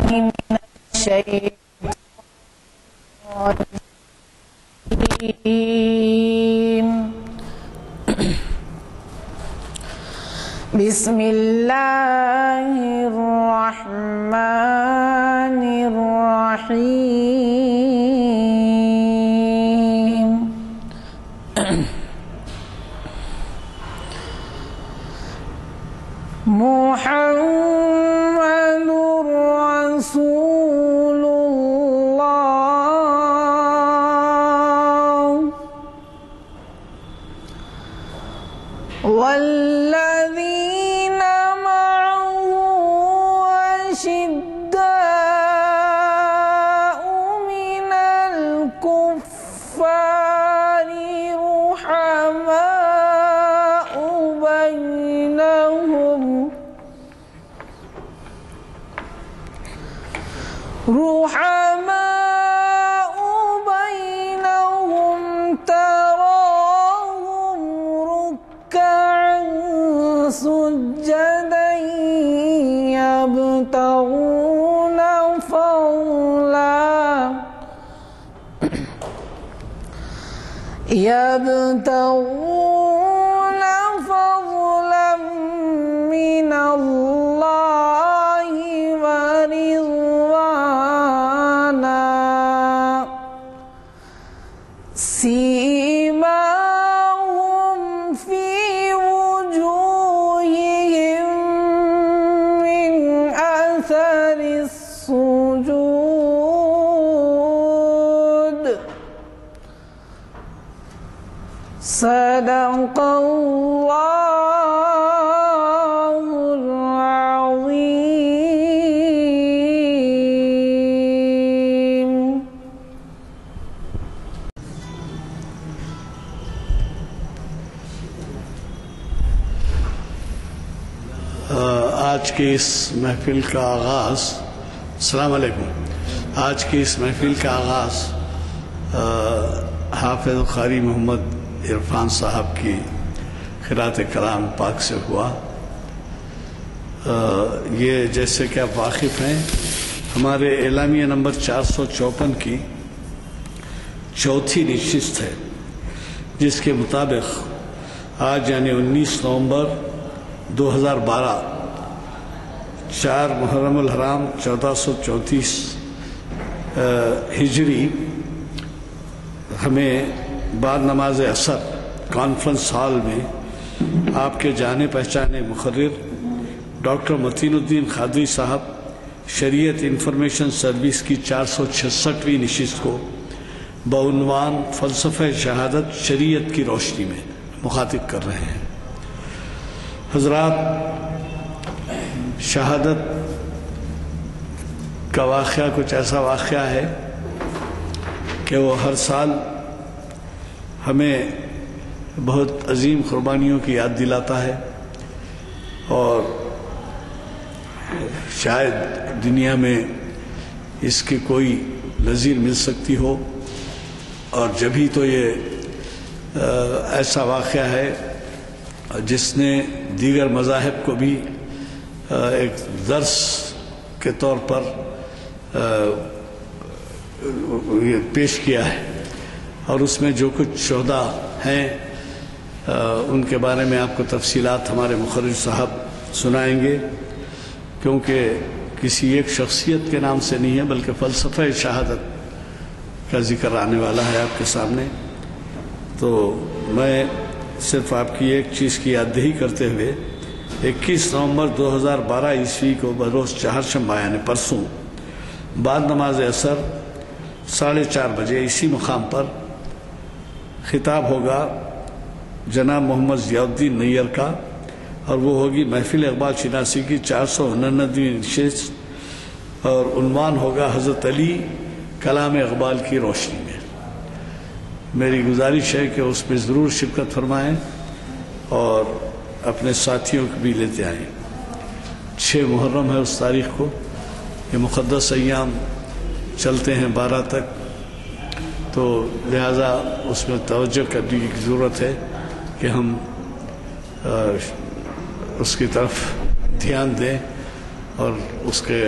من الشيطان الرجيم. بسم الله الرحمن الرحيم. محمد رسول الله والذين معه أشداء من الكفار رحماء بينهم تراهم ركعا سجدا يبتغون فضلا من الله ورضوانا سيماهم في وجوههم من أثر السجود. صدق الله العظيم. آج کی اس محفل کا آغاز، السلام علیکم، آج کی اس محفل کا آغاز حافظ قاری محمد عرفان صاحب کی قرأت کلام پاک سے ہوا۔ یہ جیسے کہ آپ واقف ہیں، ہمارے اعلامیہ نمبر 454 کی چوتھی نشست ہے، جس کے مطابق آج یعنی 19 نومبر 2012 4 محرم الحرام 1434 ہجری ہمیں بعد نماز عصر کانفرنس ہال میں آپ کے جانے پہچانے مقرر ڈاکٹر متین الدین قادری صاحب شریعت انفارمیشن سروس کی 466ویں نشست کو بعنوان فلسفہ شہادت شریعت کی روشنی میں مخاطب کر رہے ہیں۔ حضرات، شہادت کا واقعہ کچھ ایسا واقعہ ہے کہ وہ ہر سال ہمیں بہت عظیم قربانیوں کی یاد دلاتا ہے، اور شاید دنیا میں اس کی کوئی نظیر مل سکتی ہو، اور جبھی تو یہ ایسا واقعہ ہے جس نے دیگر مذاہب کو بھی ایک درس کے طور پر پیش کیا ہے، اور اس میں جو کچھ شہداء ہیں ان کے بارے میں آپ کو تفصیلات ہمارے مقرر صاحب سنائیں گے، کیونکہ کسی ایک شخصیت کے نام سے نہیں ہے بلکہ فلسفہ شہادت کا ذکر آنے والا ہے آپ کے سامنے۔ تو میں صرف آپ کی ایک چیز کی یاد دہی کرتے ہوئے 21 نومبر 2012 عیسوی کو بروز چہارشنبہ یعنی پرسوں بعد نماز عصر 4:30 بجے اسی مقام پر خطاب ہوگا جناب محمد ضیاء الدین نیّر کا، اور وہ ہوگی محفل اقبال شناسی کی 499ویں نشست، اور عنوان ہوگا حضرت علی کلام اقبال کی روشنی میں۔ میری گزارش ہے کہ اس میں ضرور شرکت فرمائیں اور اپنے ساتھیوں کو بھی لیتے آئیں۔ 6 محرم ہے اس تاریخ کو، یہ مقدس ایام چلتے ہیں 12 تک، تو لہذا اس میں توجہ کرنے کی ضرورت ہے کہ ہم اس کی طرف دھیان دیں اور اس کے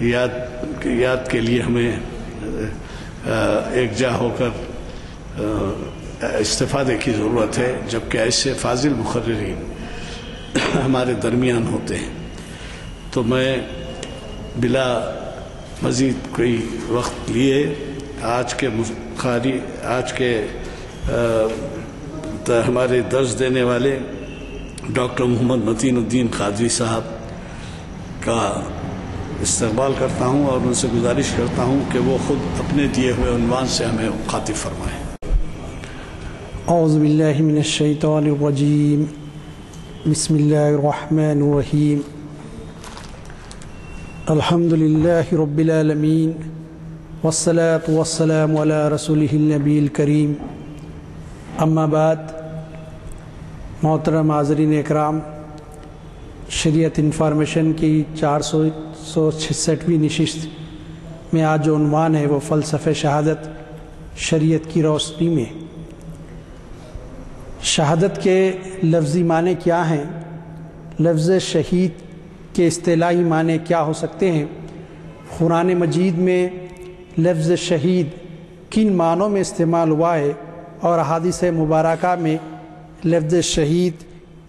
یاد کے لیے ہمیں ایک جا ہو کر استفادے کی ضرورت ہے، جبکہ ایسے فاضل مقررین ہمارے درمیان ہوتے ہیں۔ تو میں بلا مزید کوئی وقت لیے آج کے ہمارے درس دینے والے ڈاکٹر محمد متین الدین قادری صاحب کا استقبال کرتا ہوں اور ان سے گزارش کرتا ہوں کہ وہ خود اپنے دیے ہوئے عنوان سے ہمیں مخاطب فرمائیں۔ اعوذ باللہ من الشیطان الرجیم، بسم اللہ الرحمن الرحیم، الحمد للہ رب العالمین، والصلاة والسلام علی رسولہ النبی الکریم، اما بعد۔ محترم حاضرین اکرام، شریعت انفارمیشن کی 466ویں نشست میں آج جو عنوان ہے وہ فلسفہ شہادت شریعت کی روشنی میں۔ شہادت کے لفظی معنی کیا ہیں؟ لفظ شہید کے اصطلاحی معنی کیا ہو سکتے ہیں؟ قرآن مجید میں لفظ شہید کن معنوں میں استعمال ہوا ہے اور احادیث مبارکہ میں لفظ شہید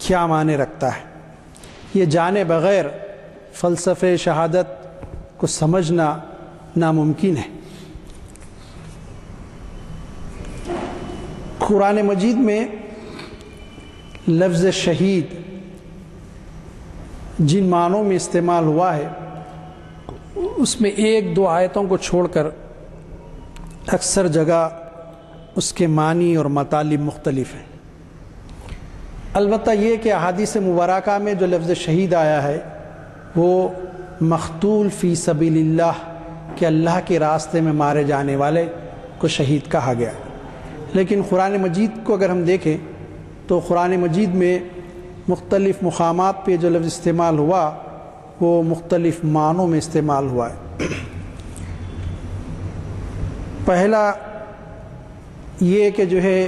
کیا معنی رکھتا ہے؟ یہ جانے بغیر فلسفہ شہادت کو سمجھنا ناممکن ہے۔ قرآن مجید میں لفظ شہید جن معنوں میں استعمال ہوا ہے اس میں ایک دو آیتوں کو چھوڑ کر اکثر جگہ اس کے معنی اور مطالب مختلف ہیں۔ البتہ یہ کہ احادیث مبارکہ میں جو لفظ شہید آیا ہے وہ مقتول فی سبیل اللہ کہ اللہ کے راستے میں مارے جانے والے کو شہید کہا گیا۔ لیکن قرآن مجید کو اگر ہم دیکھیں تو قرآن مجید میں مختلف مقامات پہ جو لفظ استعمال ہوا وہ مختلف معنوں میں استعمال ہوا ہے۔ پہلا یہ کہ جو ہے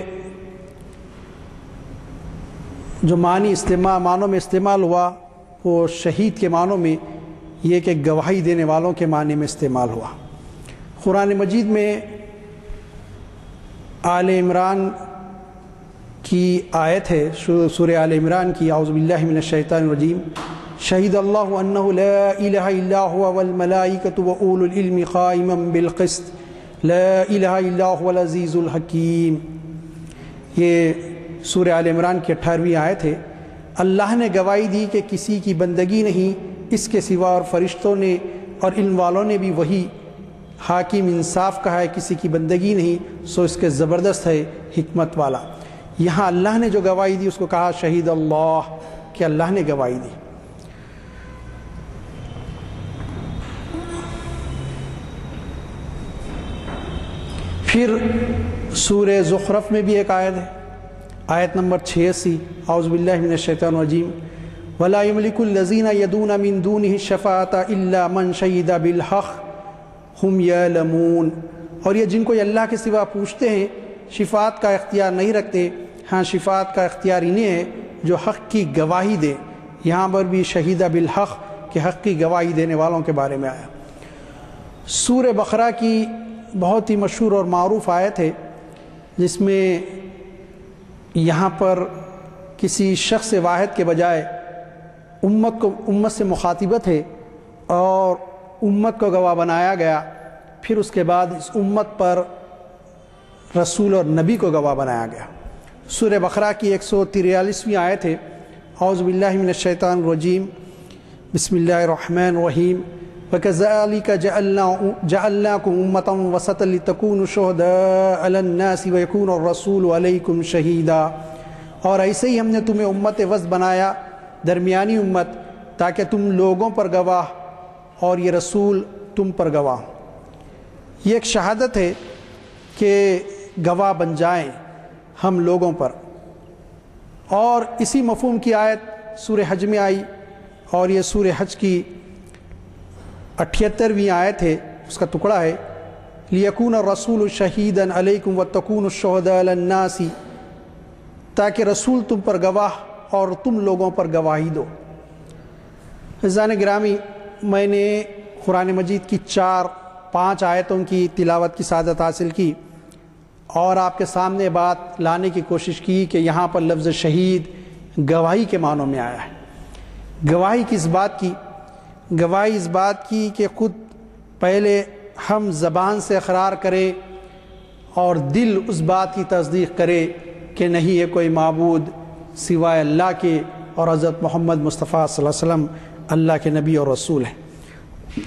جو معنوں میں استعمال ہوا وہ شہید کے معنوں میں یہ کہ گواہی دینے والوں کے معنی میں استعمال ہوا۔ قرآن مجید میں آل عمران کی آیت ہے، سورہ آل عمران کی، اعوذ باللہ من الشیطان الرجیم، شہید اللہ انہ لا الہ الا هو والملائکۃ واولو العلم قائما بالقسط لا الہ الا هو العزیز الحکیم۔ یہ سورہ آل عمران کی 18ویں آیت ہے۔ اللہ نے گواہی دی کہ کسی کی بندگی نہیں اس کے سوا، اور فرشتوں نے اور علم والوں نے بھی وہی حاکم انصاف کہا ہے، کسی کی بندگی نہیں سو اس کے زبردست ہے حکمت والا۔ یہاں اللہ نے جو گواہی دی اس کو کہا شہید اللہ، کہ اللہ نے گواہی دی۔ پھر سورہ زخرف میں بھی ایک آیت ہے، آیت نمبر 86، اعوذ باللہ من الشیطان الرجیم، وَلَا يَمْلِكُ الَّذِينَ يَدُونَ مِن دُونِهِ الشَّفَاعَةَ إِلَّا مَنْ شَهِدَ بِالْحَقِّ هُمْ يَعْلَمُونَ۔ اور یہ جن کو اللہ کے سوا پوچھتے ہیں شفاعت کا اختیار نہیں رکھتے، ہاں شفاعت کا اختیار انہیں ہے جو حق کی گواہی دے۔ یہاں پر بھی شہیدہ بالحق کہ حق کی گواہی دینے والوں کے بارے میں آیا۔ سورہ بقرہ کی بہت ہی مشہور اور معروف آیت ہے جس میں یہاں پر کسی شخص واحد کے بجائے امت سے مخاطبت ہے اور امت کو گواہ بنایا گیا، پھر اس کے بعد اس امت پر رسول اور نبی کو گواہ بنایا گیا۔ سورہ بقرہ کی 143ویں آیت ہے، اعوذ باللہ من الشیطان الرجیم، بسم اللہ الرحمن الرحیم، وَكَذَلِكَ جَعَلْنَاكُمْ أُمَّةً وَسَطًا لِتَكُونُوا شُهَدَاءَ عَلَى النَّاسِ وَيَكُونَ الرَّسُولُ عَلَيْكُمْ شَهِيدًا۔ اور ایسے ہی ہم نے تمہیں امت وسط بنایا، درمیانی امت، تاکہ تم لوگوں پر گواہ اور یہ رسول تم پر گواہ۔ یہ ایک شہادت ہے کہ گواہ بن جائیں ہم لوگوں پر، اور اسی مفہوم کی آیت سورہ حج میں آئی، اور یہ سورہ حج کی 78ویں آیت ہے، اس کا ٹکڑا ہے، لِيَكُونَ الرَّسُولُ شَهِيدًا عَلَيْكُمْ وَتَكُونُوا الشُّهَدَاءَ عَلَى النَّاسِ، تاکہ رسول تم پر گواہ اور تم لوگوں پر گواہی دو۔ عزیزان گرامی، میں نے قرآن مجید کی 4-5 آیتوں کی تلاوت کی سعادت حاصل کی اور آپ کے سامنے بات لانے کی کوشش کی کہ یہاں پر لفظ شہید گواہی کے معنوں میں آیا ہے۔ گواہی کس بات کی؟ گواہی اس بات کی کہ خود پہلے ہم زبان سے اقرار کریں اور دل اس بات کی تصدیق کرے کہ نہیں ہے کوئی معبود سوائے اللہ کے اور حضرت محمد مصطفیٰ صلی اللہ علیہ وسلم اللہ کے نبی اور رسول ہیں۔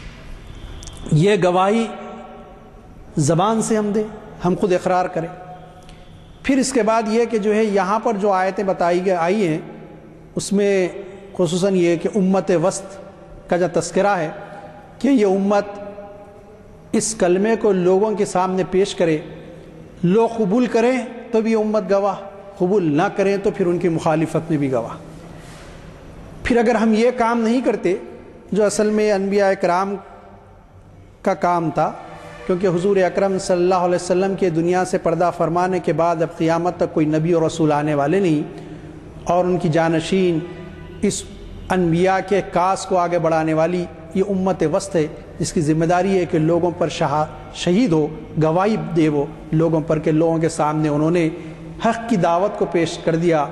یہ گواہی زبان سے ہم دیں، ہم خود اقرار کریں۔ پھر اس کے بعد یہ کہ جو ہے یہاں پر جو آیتیں آئی ہیں اس میں خصوصاً یہ کہ امت وسط کا جو تذکرہ ہے کہ یہ امت اس کلمے کو لوگوں کے سامنے پیش کرے، لوگ قبول کریں تو بھی امت گواہ، قبول نہ کریں تو پھر ان کی مخالفت میں بھی گواہ۔ پھر اگر ہم یہ کام نہیں کرتے جو اصل میں انبیاء کرام کا کام تھا، کیونکہ حضور اکرم صلی اللہ علیہ وسلم کے دنیا سے پردہ فرمانے کے بعد اب قیامت تک کوئی نبی اور رسول آنے والے نہیں، اور ان کی جانشین اس انبیاء کے کاس کو آگے بڑھانے والی یہ امت وسط ہے، جس کی ذمہ داری ہے کہ لوگوں پر شہید ہو، گواہی دے وہ لوگوں پر کہ لوگوں کے سامنے انہوں نے حق کی دعوت کو پیش کر دیا،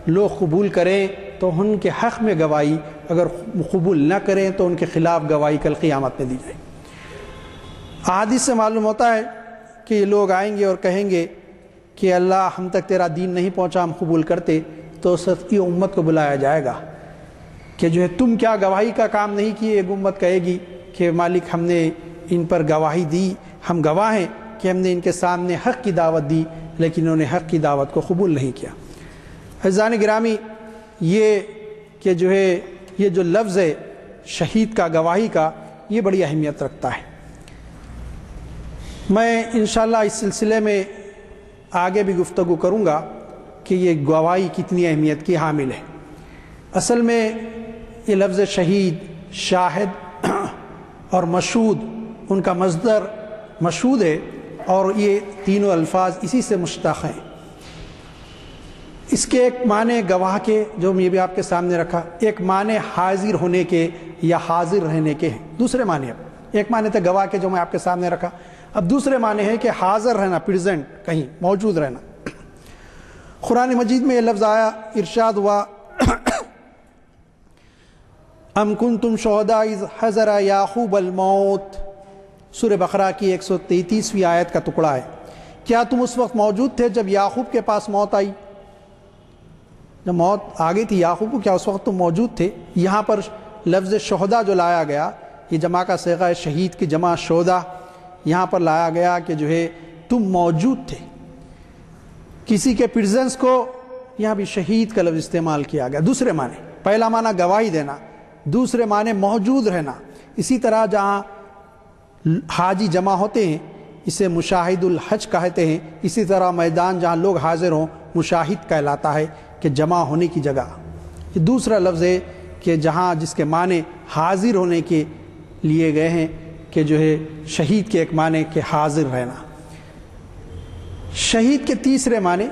لوگ قبول کریں تو ان کے حق میں گواہی، اگر قبول نہ کریں تو ان کے خلاف گواہی کل قیامت میں دی جائے۔ احادیث سے معلوم ہوتا ہے کہ یہ لوگ آئیں گے اور کہیں گے کہ اللہ ہم تک تیرا دین نہیں پہنچا، ہم قبول کرتے، تو یہ امت کو بلایا جائے گا کہ جو ہے تم کیا گواہی کا کام نہیں کیے۔ ایک امت کہے گی کہ مالک ہم نے ان پر گواہی دی، ہم گواہ ہیں کہ ہم نے ان کے سامنے حق کی دعوت دی لیکن انہوں نے حق کی دعوت کو قبول نہیں کیا۔ عزیزان گرامی، یہ کہ جو ہے یہ جو لفظ ہے شہید کا، گواہی کا، یہ بڑی اہمیت رکھتا ہے۔ میں انشاءاللہ اس سلسلے میں آگے بھی گفتگو کروں گا کہ یہ گواہی کتنی اہمیت کی حامل ہے۔ اصل میں یہ لفظ شہید، شاہد اور مشہود، ان کا مصدر مشہود ہے اور یہ تینوں الفاظ اسی سے مشتق ہیں۔ اس کے ایک معنی گواہ کے جو یہ بھی آپ کے سامنے رکھا، ایک معنی حاضر ہونے کے یا حاضر رہنے کے ہیں، دوسرے معنی ایک معنی تھے گواہ کے جو میں آپ کے سامنے رکھا، اب دوسرے معنی ہے کہ حاضر رہنا، پریزنٹ، کہیں موجود رہنا۔ قرآن مجید میں یہ لفظ آیا، ارشاد ہوا ام کنتم شہداء اذ حضر یعقوب الموت، سورہ بقرہ کی 133ویں آیت کا ٹکڑا ہے۔ کیا تم اس وقت موجود تھے جب یعقوب کے پاس موت آئی؟ جب موت آ گئی تھی یعقوب کو، کیا اس وقت تم موجود تھے؟ یہاں پر لفظ شہداء جو لایا گیا، یہ جمع کا صیغہ ہے، شہید کی جمع شہداء، یہاں پر لایا گیا کہ جو ہے تم موجود تھے۔ کسی کے پریزنس کو یہاں بھی شہید کا لفظ استعمال کیا گیا، دوسرے معنی، پہلا معنی گواہی دینا، دوسرے معنی موجود رہنا۔ اسی طرح جہاں حاجی جمع ہوتے ہیں اسے مشاہد الحج کہتے ہیں، اسی طرح میدان جہاں لوگ حاضر ہوں مشاہد کہلاتا ہے کہ جمع ہونے کی جگہ۔ یہ دوسرا لفظ ہے کہ جہاں جس کے معنی حاضر ہونے کے لیے گئے ہیں کہ جو ہے شہید کے ایک معنی کہ حاضر رہنا۔ شہید کے تیسرے معنی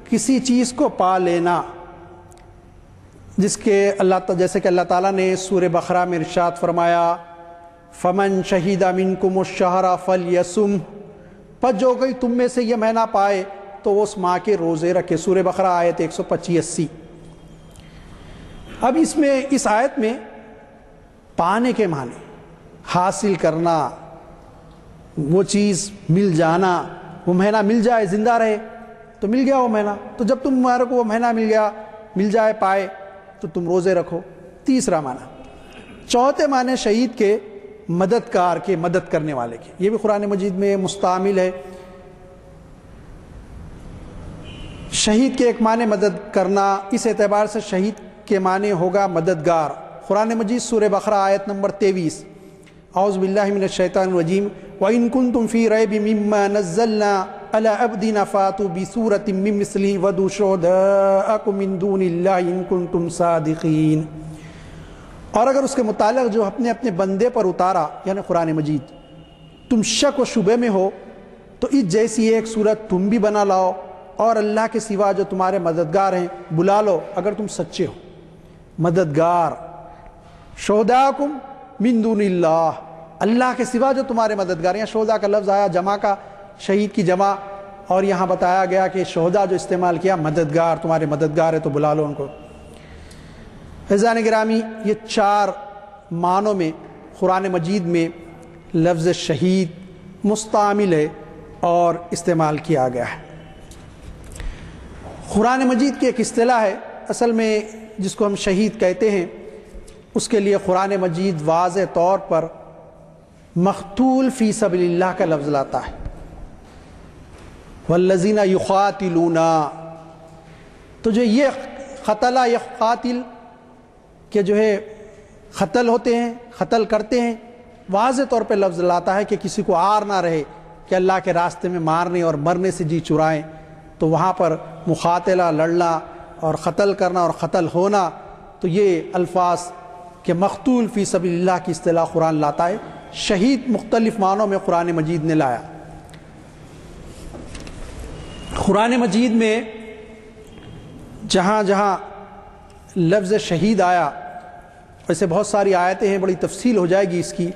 کسی چیز کو پا لینا، جس کے جیسے کہ اللہ تعالیٰ نے سورہ بقرہ میں ارشاد فرمایا فمن شہید منکم الشہر فلیصم، پس جو کوئی تم میں سے یہ مہینہ پائے تو اس ماہ کے روزے رکھے، سورہ بقرہ آیت 125-80۔ اب اس میں اس آیت میں پانے کے معنی، حاصل کرنا، وہ چیز مل جانا، وہ مہینہ مل جائے، زندہ رہے تو مل گیا وہ مہینہ، تو جب تمہارے کو وہ مہینہ مل گیا، مل جائے، پائے تو تم روزے رکھو، تیسرا معنی۔ چوتھے معنی شہید کے مددگار کے، مدد کرنے والے کے، یہ بھی قرآن مجید میں مستعمل ہے۔ شہید کے ایک معنی مدد کرنا، اس اعتبار سے شہید کے معنی ہوگا مددگار۔ قرآن مجید سورہ بقرہ آیت نمبر 23، اعوذ باللہ من الشیطان الرجیم وَإِن كُنتُمْ فِي رَيْبٍ مِّمَّا نَزَّلْنَا عَلَىٰ عَبْدِنَا فَأْتُوا بِسُورَةٍ مِّن مِّثْلِهِ وَادْعُوا شُهَدَاءَكُم مِّن دُونِ اللَّهِ إِن كُنتُمْ صَادِقِينَ۔ اور اگر اس کے متعلق جو اپنے اپنے بندے پر اتارا، یعنی قرآن مجید، تم شک و شبے میں ہو تو اس جیسی ایک صورت تم بھی بنا لاؤ، اور اللہ کے سوا جو تمہارے مددگار ہیں بلا لو اگر تم سچے ہو۔ مددگار، شہداءکم من دون اللہ، اللہ کے سوا جو تمہارے مددگار ہیں. شہداء کا لفظ آیا جمع کا، شہید کی جمع، اور یہاں بتایا گیا کہ شہداء جو استعمال کیا مددگار، تمہارے مددگار ہے تو بلا لو ان کو. عزیزان گرامی، یہ 4 معنوں میں قرآن مجید میں لفظ شہید مستعمل ہے اور استعمال کیا گیا ہے. قرآن مجید کی ایک اصطلاح ہے اصل میں جس کو ہم شہید کہتے ہیں، اس کے لیے قرآن مجید واضح طور پر مقتول فی سبیل اللہ کا لفظ لاتا ہے. والذین یقاتلون، تو جو یہ قتل یقاتل کہ جو ہے قتل ہوتے ہیں، قتل کرتے ہیں، واضح طور پہ لفظ لاتا ہے کہ کسی کو عار نہ رہے کہ اللہ کے راستے میں مارنے اور مرنے سے جی چرائیں. تو وہاں پر مقاتلہ، لڑنا اور قتل کرنا اور قتل ہونا، تو یہ الفاظ کہ مقتول فی سبیل اللہ کی اصطلاح قرآن لاتا ہے. شہید مختلف معنوں میں قرآن مجید نے لایا. قرآن مجید میں جہاں جہاں لفظ شہید آیا، ویسے بہت ساری آیتیں ہیں، بڑی تفصیل ہو جائے گی اس کی،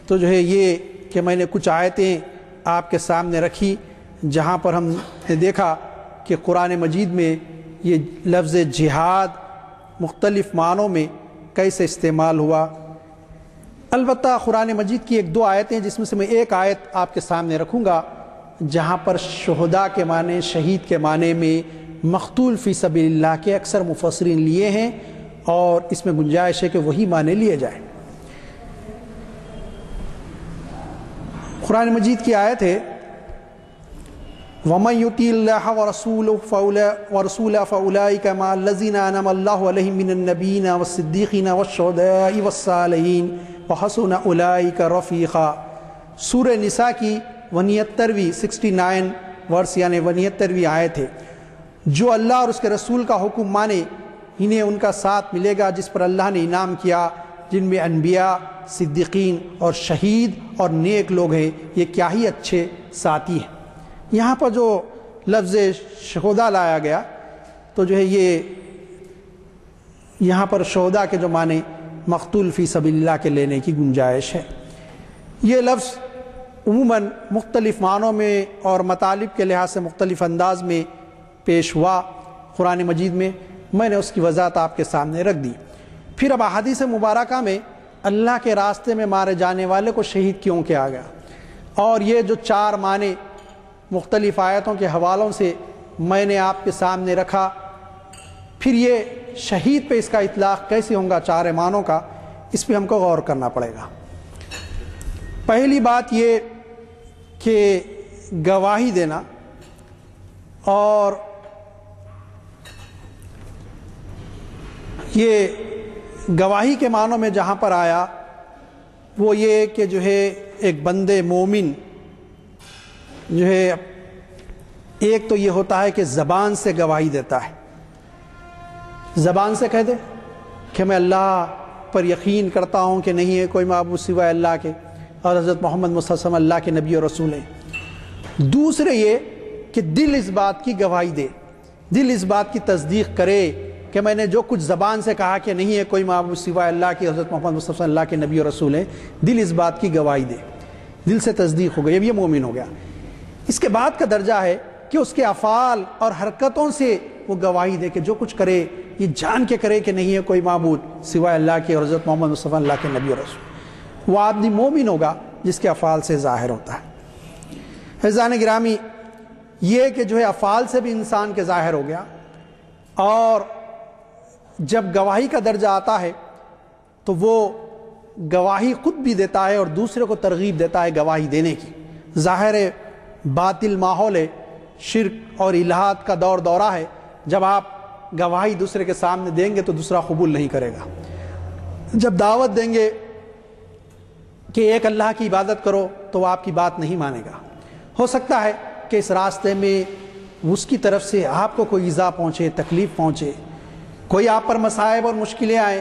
تو جو ہے یہ کہ میں نے کچھ آیتیں آپ کے سامنے رکھی جہاں پر ہم نے دیکھا کہ قرآن مجید میں یہ لفظ جہاد مختلف معنوں میں کیسے استعمال ہوا. البتہ قرآن مجید کی 1-2 آیتیں جس میں سے میں ایک آیت آپ کے سامنے رکھوں گا جہاں پر شہداء کے معنی، شہید کے معنی میں مقتول فی سبیل اللہ کے اکثر مفسرین لیے ہیں، اور اس میں گنجائش ہے کہ وہی معنی لیے جائیں. قرآن مجید کی آیت ہے وَمَن يُطِعِ اللَّهَ وَرَسُولَهُ فَأُولَٰئِكَ مَعَ الَّذِينَ أَنْعَمَ اللَّهُ عَلَيْهِم مِّنَ النَّبِيِّينَ وَالصِّدِّيقِينَ وَالشُّهَدَاءِ وَالصَّالِحِينَ وَحَسُنَ أُولَٰئِكَ رَفِيقًا. سورہ نساء کی 69ویں 69 ورس یعنی 69ویں آیت ہے. جو اللہ اور اس کے رسول کا حکم مانے انہیں ان کا ساتھ ملے گا جس پر اللہ نے انعام کیا، جن میں انبیاء، صدیقین اور شہید اور نیک لوگ ہیں. یہ کیا ہی اچھے ساتھی ہیں. یہاں پر جو لفظ شہداء لایا گیا تو جو ہے یہ یہاں پر شہداء کے جو معنی مقتول فی سبیل اللہ کے لینے کی گنجائش ہے. یہ لفظ عموماً مختلف معنوں میں اور مطالب کے لحاظ سے مختلف انداز میں پیش ہوا قرآن مجید میں. میں نے اس کی وضاحت آپ کے سامنے رکھ دی. پھر اب احادیث مبارکہ میں اللہ کے راستے میں مارے جانے والے کو شہید کیوں کیا گیا، اور یہ جو 4 معنی مختلف آیتوں کے حوالوں سے میں نے آپ کے سامنے رکھا، پھر یہ شہید پہ اس کا اطلاق کیسے ہوگا 4 معنوں کا، اس پہ ہم کو غور کرنا پڑے گا. پہلی بات یہ کہ گواہی دینا، اور یہ گواہی کے معنوں میں جہاں پر آیا وہ یہ کہ جو ہے ایک بندے مومن جو ہے ایک تو یہ ہوتا ہے کہ زبان سے گواہی دیتا ہے، زبان سے کہہ دے کہ میں اللہ پر یقین کرتا ہوں کہ نہیں ہے کوئی معبود سوائے اللہ کے، اور حضرت محمد مصطفیٰ صلی اللہ علیہ وسلم اللہ کے نبی اور رسول ہیں. دوسرے یہ کہ دل اس بات کی گواہی دے، دل اس بات کی تصدیق کرے کہ میں نے جو کچھ زبان سے کہا کہ نہیں ہے کوئی معبود سوائے اللہ کے، حضرت محمد مصطفیٰ اللہ کے نبی اور رسول ہیں، دل اس بات کی گواہی دے، دل سے تصدیق ہو گئی، اب یہ مومن ہو گیا. اس کے بعد کا درجہ ہے کہ اس کے افعال اور حرکتوں سے وہ گواہی دے کہ جو کچھ کرے یہ جان کے کرے کہ نہیں ہے کوئی معبود سوائے اللہ کے اور حضرت محمد مصطفیٰ اللہ کے نبی اور رسول. وہ آدمی مومن ہوگا جس کے افعال سے ظاہر ہوتا ہے. عزیزان گرامی، یہ کہ جو ہے افعال سے بھی انسان کے ظاہر ہو گیا، اور جب گواہی کا درجہ آتا ہے تو وہ گواہی خود بھی دیتا ہے اور دوسرے کو ترغیب دیتا ہے گواہی دینے کی. ظاہر باطل ماحول ہے، شرک اور الہات کا دور دورہ ہے. جب آپ گواہی دوسرے کے سامنے دیں گے تو دوسرا قبول نہیں کرے گا. جب دعوت دیں گے کہ ایک اللہ کی عبادت کرو تو وہ آپ کی بات نہیں مانے گا. ہو سکتا ہے کہ اس راستے میں اس کی طرف سے آپ کو کوئی ایذا پہنچے، تکلیف پہنچے، کوئی آپ پر مصائب اور مشکلیں آئیں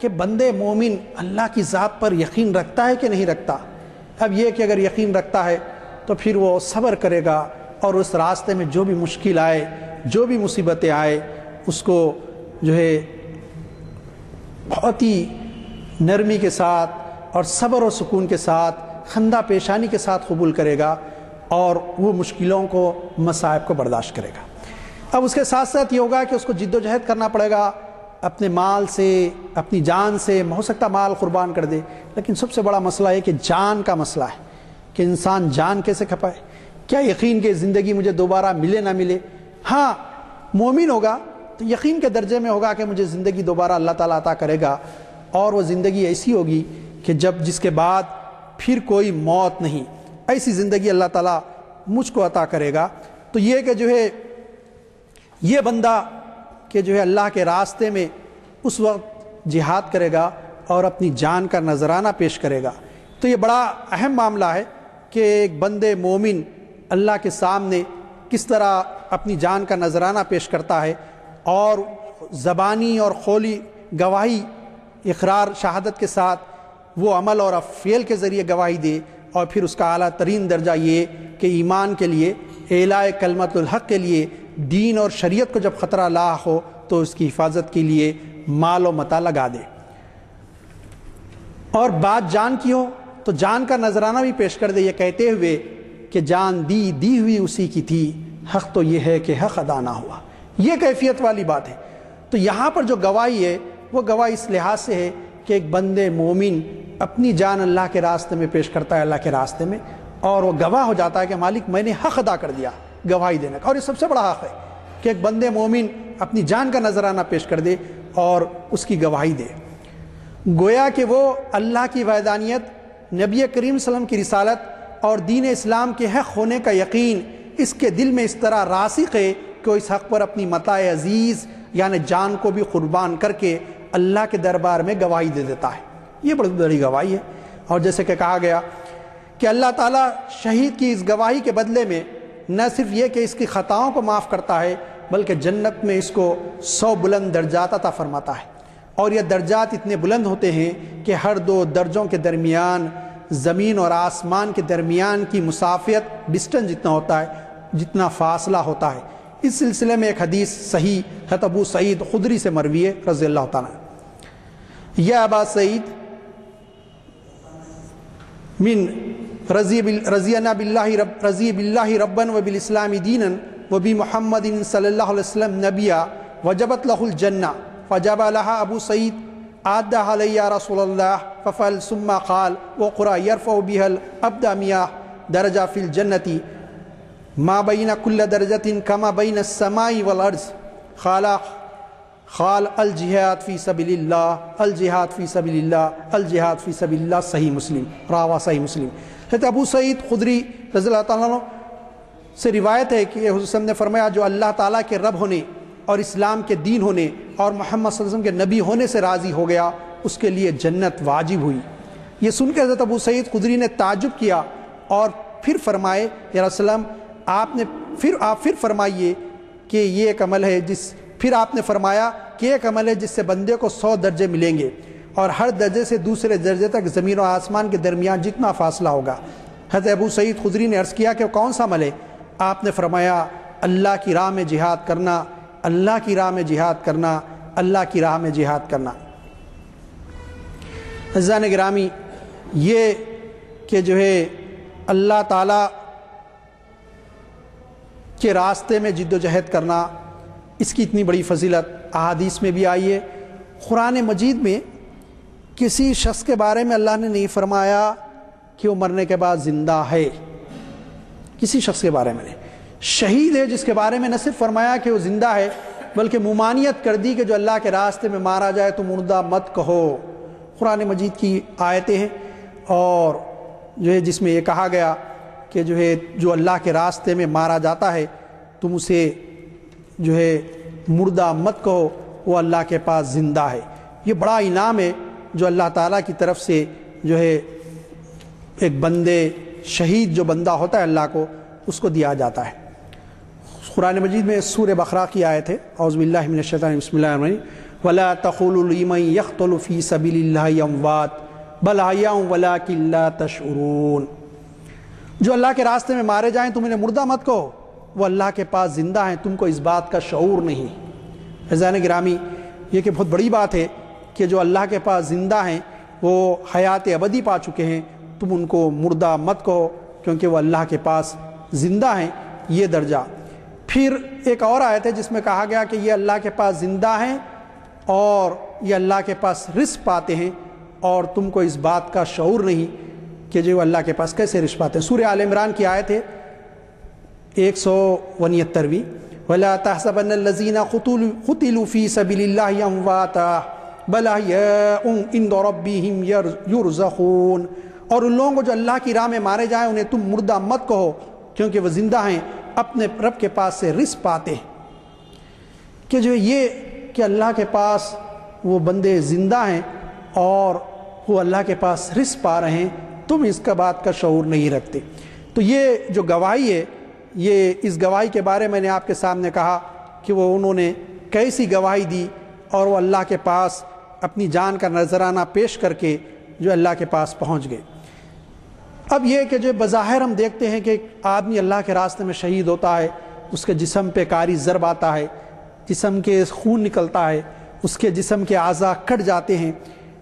کہ بندے مومن اللہ کی ذات پر یقین رکھتا ہے کہ نہیں رکھتا. اب یہ کہ اگر یقین رکھتا ہے تو پھر وہ صبر کرے گا، اور اس راستے میں جو بھی مشکل آئے، جو بھی مصیبتیں آئے، اس کو جو ہے بہت ہی نرمی کے ساتھ اور صبر و سکون کے ساتھ خندہ پیشانی کے ساتھ قبول کرے گا اور وہ مشکلوں کو مصائب کو برداشت کرے گا۔ اب اس کے ساتھ ساتھ یہ ہوگا کہ اس کو جد و جہد کرنا پڑے گا اپنے مال سے، اپنی جان سے، ہو سکتا مال قربان کر دے، لیکن سب سے بڑا مسئلہ ہے کہ جان کا مسئلہ ہے کہ انسان جان کیسے کھپائے۔ کیا یقین کہ زندگی مجھے دوبارہ ملے نہ ملے؟ ہاں مومن ہوگا تو یقین کے درجے میں ہوگا کہ مجھے زندگی دوبارہ اللہ تعالیٰ عطا کرے گا، اور وہ زندگی ایسی ہوگی کہ جس کے بعد پھر کوئی موت نہیں، ایسی زندگی اللہ تعالیٰ مجھ کو عطا کرے گا۔ تو یہ کہ جو ہے یہ بندہ کہ جو ہے اللہ کے راستے میں اس وقت جہاد کرے گا اور اپنی جان کا نذرانہ پیش کرے گا۔ تو یہ بڑا اہم معاملہ ہے کہ ایک بندے مومن اللہ کے سامنے کس طرح اپنی جان کا نذرانہ پیش کرتا ہے، اور زبانی اور قولی گواہی، اقرار شہادت کے ساتھ وہ عمل اور فعل کے ذریعے گواہی دے، اور پھر اس کا اعلیٰ ترین درجہ یہ کہ ایمان کے لیے، اعلاء کلمت الحق کے لیے، دین اور شریعت کو جب خطرہ لاحق ہو تو اس کی حفاظت کے لیے مال و متاع لگا دے۔ اور بات جان کی ہو تو جان کا نذرانہ بھی پیش کر دے، یہ کہتے ہوئے کہ جان دی ہوئی اسی کی تھی، حق تو یہ ہے کہ حق ادا نہ ہوا۔ یہ کیفیت والی بات ہے۔ تو یہاں پر جو گواہی ہے وہ گواہی اس لحاظ سے ہے کہ ایک بندے مومن اپنی جان اللہ کے راستے میں پیش کرتا ہے، اللہ کے راستے میں، اور وہ گواہ ہو جاتا ہے کہ مالک میں نے حق ادا کر دیا گواہی دینے کا۔ اور یہ سب سے بڑا حق ہے کہ ایک بندے مومن اپنی جان کا نذرانہ پیش کر دے اور اس کی گواہی دے، گویا کہ وہ اللہ کی وحدانیت، نبی کریم صلی اللہ علیہ وسلم کی رسالت اور دین اسلام کے حق ہونے کا یقین اس کے دل میں اس طرح راسخ ہے کہ وہ اس حق پر اپنی متاع عزیز یعنی جان کو بھی قربان کر کے اللہ کے دربار میں گواہی دے دیتا ہے۔ یہ بڑی بڑی گواہی ہے۔ اور جیسے کہ کہا گیا کہ اللہ تعالیٰ شہید کی اس گواہی کے بدلے میں نہ صرف یہ کہ اس کی خطاؤں کو معاف کرتا ہے، بلکہ جنت میں اس کو 100 بلند درجات عطا فرماتا ہے، اور یہ درجات اتنے بلند ہوتے ہیں کہ ہر دو درجوں کے درمیان، زمین اور آسمان کے درمیان کی مسافت ڈسٹنس جتنا ہوتا ہے، جتنا فاصلہ ہوتا ہے۔ اس سلسلے میں ایک حدیث صحیح حضرت ابو سعید خدری سے مروی ہے رضی اللہ تعالیٰ عنہ، یا ابا سعید من رضینا باللہ ربا وبالاسلام دینا وبمحمد صلی اللہ علیہ وسلم نبیا وجبت لہ الجنہ فجب لها ابو سعید عادہ علی یا رسول اللہ ففعل ثم قال وقرأ یرفع بها العبد 100 درجہ فی الجنۃ ما بین کل درجۃ کما بین السماء والارض قال الجہاد فی سبیل اللہ، الجہاد فی سبیل اللہ، الجہاد فی سبیل اللہ۔ صحیح مسلم، راوا صحیح مسلم۔ حضرت ابو سعید خدری رضی اللہ تعالیٰ عنہ سے روایت ہے کہ حضور صلی اللہ علیہ وسلم نے فرمایا جو اللہ تعالیٰ کے رب ہونے اور اسلام کے دین ہونے اور محمد صلی اللہ علیہ وسلم کے نبی ہونے سے راضی ہو گیا، اس کے لیے جنت واجب ہوئی۔ یہ سن کے حضرت ابو سعید خدری نے تعجب کیا اور پھر فرمائے یا رسول اللہ آپ پھر فرمائیے کہ یہ ایک عمل ہے پھر آپ نے فرمایا کہ ایک عمل ہے جس سے بندے کو 100 درجے ملیں گے، اور ہر درجے سے دوسرے درجے تک زمین و آسمان کے درمیان جتنا فاصلہ ہوگا۔ حضرت ابو سعید خدری نے عرض کیا کہ کون سا عمل ہے؟ آپ نے فرمایا اللہ کی راہ میں جہاد کرنا، اللہ کی راہ میں جہاد کرنا، اللہ کی راہ میں جہاد کرنا۔ عزیزان گرامی، یہ کہ جو ہے اللہ تعالیٰ کے راستے میں جد و جہد کرنا، اس کی اتنی بڑی فضیلت احادیث میں بھی آئی ہے۔ قرآن مجید میں کسی شخص کے بارے میں اللہ نے نہیں فرمایا کہ وہ مرنے کے بعد زندہ ہے، کسی شخص کے بارے میں نہیں۔ شہید ہے جس کے بارے میں نہ صرف فرمایا کہ وہ زندہ ہے، بلکہ ممانعت کر دی کہ جو اللہ کے راستے میں مارا جائے تو مردہ مت کہو۔ قرآن مجید کی آیتیں ہیں، اور جو ہے جس میں یہ کہا گیا کہ جو ہے جو اللہ کے راستے میں مارا جاتا ہے تم اسے جو ہے مردہ مت کہو، وہ اللہ کے پاس زندہ ہے۔ یہ بڑا انعام ہے جو اللہ تعالیٰ کی طرف سے جو ہے ایک بندے شہید جو بندہ ہوتا ہے اللہ کو، اس کو دیا جاتا ہے۔ قرآن مجید میں سورہ بقرہ کی آیت ہے، اعوذ باللہ من الشیطان بسم اللہ الرحمن الرحیم، وَلَا تَقُولُوا لِمَن يَقْتُلُ فِي سَبِيلِ اللَّهِ أَمْوَاتٌ بَلْ أَحْيَاءٌ وَلَٰكِن لَّا تَشْعُرُونَ۔ جو اللہ کے راستے میں مارے جائیں تم انہیں مردہ مت کہو، وہ اللہ کے پاس زندہ ہیں، تم کو اس بات کا شعور نہیں۔ عزیزان گرامی، یہ کہ بہت بڑی بات ہے کہ جو اللہ کے پاس زندہ ہیں وہ حیات ابدی پا چکے ہیں، تم ان کو مردہ مت کہو کیونکہ وہ اللہ کے پاس زندہ ہیں، یہ درجہ۔ پھر ایک اور آیت ہے جس میں کہا گیا کہ یہ اللہ کے پاس زندہ ہیں اور یہ اللہ کے پاس رزق پاتے ہیں، اور تم کو اس بات کا شعور نہیں کہ جو اللہ کے پاس کیسے رزق پاتے ہیں۔ سورہ آل عمران کی آیت ہے 169ویں، وَلَا تَحْسَبَنَّ الَّذِينَ قُتِلُوا فِي سَبِيلِ اللَّهِ أَمْوَاتًا بَلْ أَحْيَاءٌ عِندَ رَبِّهِمْ يُرْزَقُونَ، اور ان لوگوں کو جو اللہ کی راہ میں مارے جائیں انہیں تم مردہ مت کہو کیونکہ وہ زندہ ہیں، اپنے رب کے پاس سے رزق پاتے ہیں۔ کہ جو یہ کہ اللہ کے پاس وہ بندے زندہ ہیں اور وہ اللہ کے پاس رزق پا رہے ہیں، تم اس کا بات کا شعور نہیں رکھتے۔ تو یہ جو گواہی ہے، یہ اس گواہی کے بارے میں نے آپ کے سامنے کہا کہ وہ انہوں نے کیسی گواہی دی، اور وہ اللہ کے پاس اپنی جان کا نذرانہ پیش کر کے جو اللہ کے پاس پہنچ گئے۔ اب یہ کہ جو بظاہر ہم دیکھتے ہیں کہ ایک آدمی اللہ کے راستے میں شہید ہوتا ہے، اس کے جسم پہ کاری ضرب آتا ہے، جسم کے خون نکلتا ہے، اس کے جسم کے اعضاء کٹ جاتے ہیں،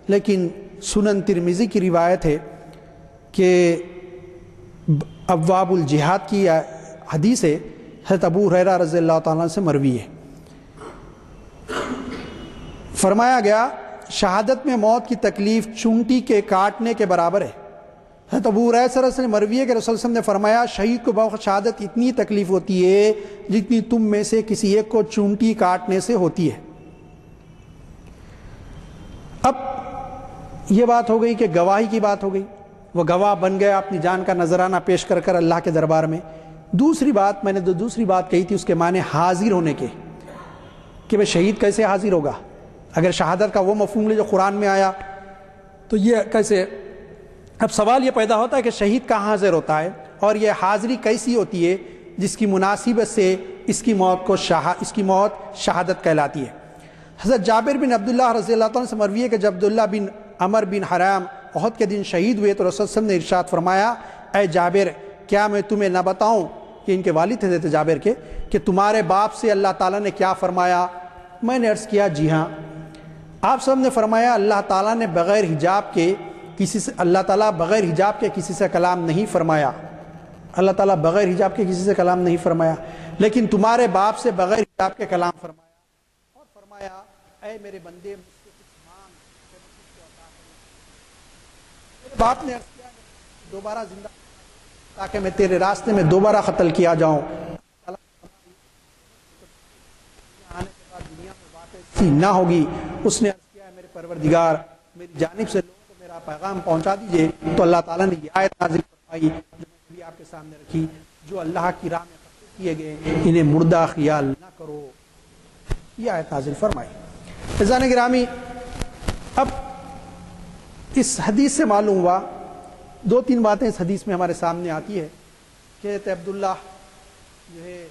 لیکن سنن ترمذی کی روایت ہے کہ ابواب الجہاد کی حدیث ہے، حضرت ابو ہریرہ رضی اللہ تعالیٰ سے مروی ہے، فرمایا گیا شہادت میں موت کی تکلیف چونٹی کے کاٹنے کے برابر ہے۔ حضرت ابو ہریرہ سے مروی ہے کہ رسول اللہ علیہ وسلم نے فرمایا شہید کو بوقت شہادت اتنی تکلیف ہوتی ہے جتنی تم میں سے کسی ایک کو چونٹی کاٹنے سے ہوتی ہے۔ اب یہ بات ہو گئی کہ گواہی کی بات ہو گئی، وہ گواہ بن گیا اپنی جان کا نذرانہ پیش کر کر اللہ کے دربار میں۔ دوسری بات میں نے جو دوسری بات کہی تھی اس کے معنی حاضر ہونے کے، کہ وہ شہید کیسے حاضر ہوگا؟ اگر شہادت کا وہ مفہوم لے جو قرآن میں آیا تو یہ کیسے؟ اب سوال یہ پیدا ہوتا ہے کہ شہید کہاں حاضر ہوتا ہے، اور یہ حاضری کیسی ہوتی ہے جس کی مناسبت سے اس کی موت شہادت کہلاتی ہے۔ حضرت جابر بن عبداللہ رضی اللہ عنہ سے مروی ہے کہ جب عبداللہ بن عمر بن حرام احد کے دن شہید ہوئے تو رسول صلی اللہ علیہ وسلم نے ارشاد فرمایا، اے جابر کیا میں تمہیں نہ بتاؤں، کہ ان کے والد تھے حضرت جابر کے، کہ تمہارے باپ سے اللہ تعالیٰ نے کیا فرمایا؟ میں نے عرض کیا جی ہاں۔ آپ سب نے فرمایا اللہ تعالیٰ نے بغیر حجاب کے اللہ تعالیٰ بغیر حجاب کے کسی سے کلام نہیں فرمایا، اللہ تعالیٰ بغیر حجاب کے کسی سے کلام نہیں فرمایا، لیکن تمہارے باپ سے بغیر حجاب کے کلام فرمایا، اور فرمایا اے میرے بندے مجھ سے کچھ مانگ تو میں تجھ کو عطا کروں۔ میرے باپ نے عرض کیا دوبارہ زندہ تاکہ میں تیرے راستے میں دوبارہ قتل کیا جاؤں۔ آنے کے بعد دنیا میں واقع نہ ہوگی۔ اس نے عرض کیا میرے پروردگار میری جانب سے لوگوں کو میرا پیغام پہنچا دیجئے، تو اللہ تعالیٰ نے یہ آیت نازل فرمائی جو میں بھی آپ کے سامنے رکھی، جو اللہ کی راہ میں قتل کیے گئے انہیں مردہ خیال نہ کرو، یہ آیت نازل فرمائی۔ عزیزان گرامی، اب اس حدیث سے معلوم ہوا، دو تین باتیں اس حدیث میں ہمارے سامنے آتی ہے کہ حضرت عبداللہ جو ہے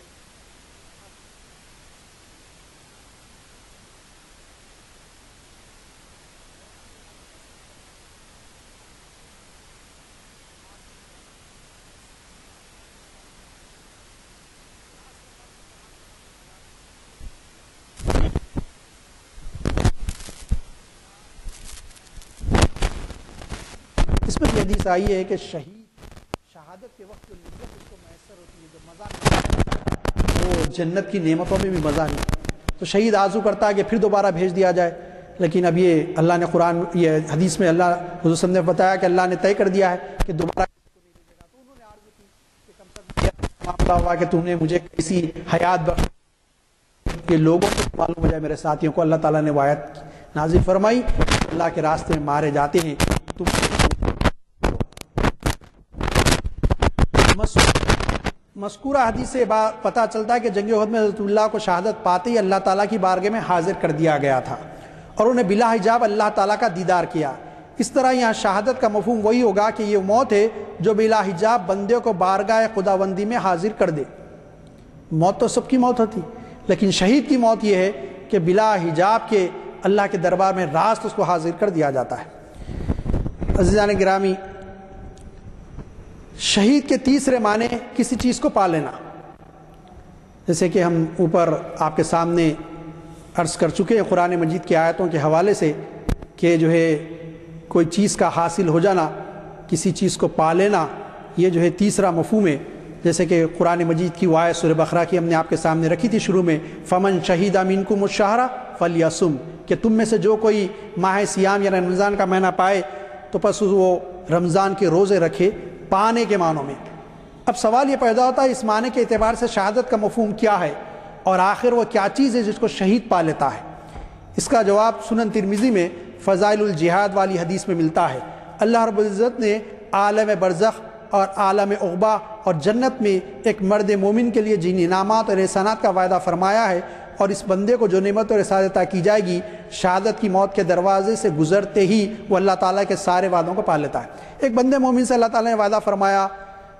اس میں حدیث آئی ہے کہ شہادت کے وقت جو لذت اس کو میسر ہوتی ہے، جو مزہ وہ جنت کی نعمتوں میں بھی مزہ نہیں، تو شہید آرزو کرتا ہے کہ پھر دوبارہ بھیج دیا جائے، لیکن اب یہ اللہ نے قرآن یہ حدیث میں اللہ حضور صلی اللہ علیہ وسلم نے بتایا کہ اللہ نے طے کر دیا ہے کہ دوبارہ کسی کو نہیں بھیجے گا، تو انہوں نے آرزو کی کہ کم سے کم معاملہ ہوا کہ تم نے مجھے کیسی حیات بخشی کہ لوگوں کو معلوم ہو جائے، میرے ساتھیوں کو۔ اللہ تعالیٰ نے وہ آیت نازل فرمائی، اللہ کے راستے میں مارے جاتے ہیں تم مذکورہ حدیث سے پتہ چلتا ہے کہ جنگ احد میں حضرت اللہ کو شہادت پاتے ہی اللہ تعالیٰ کی بارگاہ میں حاضر کر دیا گیا تھا اور انہیں بلا حجاب اللہ تعالیٰ کا دیدار کیا۔ اس طرح یہاں شہادت کا مفہوم وہی ہوگا کہ یہ موت ہے جو بلا حجاب بندے کو بارگاہ خداوندی میں حاضر کر دے۔ موت تو سب کی موت ہوتی، لیکن شہید کی موت یہ ہے کہ بلا حجاب کے اللہ کے دربار میں راست اس کو حاضر کر دیا جاتا ہے۔ عزیزان گرامی، شہید کے تیسرے معنی کسی چیز کو پا لینا، جیسے کہ ہم اوپر آپ کے سامنے عرض کر چکے ہیں قرآن مجید کی آیتوں کے حوالے سے کہ جو ہے کوئی چیز کا حاصل ہو جانا، کسی چیز کو پا لینا، یہ جو ہے تیسرا مفہوم ہے۔ جیسے کہ قرآن مجید کی آیت سورہ بقرہ کی ہم نے آپ کے سامنے رکھی تھی شروع میں، فمن شہید منکم الشہر فلیصم، کہ تم میں سے جو کوئی ماہ سیام یعنی رمضان کا مہینہ پائے تو پس وہ رمضان کے روزے رکھے، پانے کے معنوں میں۔ اب سوال یہ پیدا ہوتا ہے اس معنی کے اعتبار سے شہادت کا مفہوم کیا ہے، اور آخر وہ کیا چیز ہے جس کو شہید پا لیتا ہے؟ اس کا جواب سنن ترمذی میں فضائل الجہاد والی حدیث میں ملتا ہے۔ اللہ رب العزت نے عالم برزخ اور عالم عقبہ اور جنت میں ایک مرد مومن کے لیے جن انعامات اور احسانات کا وعدہ فرمایا ہے، اور اس بندے کو جو نعمت اور احسان عطا کی جائے گی، شہادت کی موت کے دروازے سے گزرتے ہی وہ اللہ تعالیٰ کے سارے وعدوں کو پا لیتا ہے۔ ایک بندے مومن سے اللہ تعالیٰ نے وعدہ فرمایا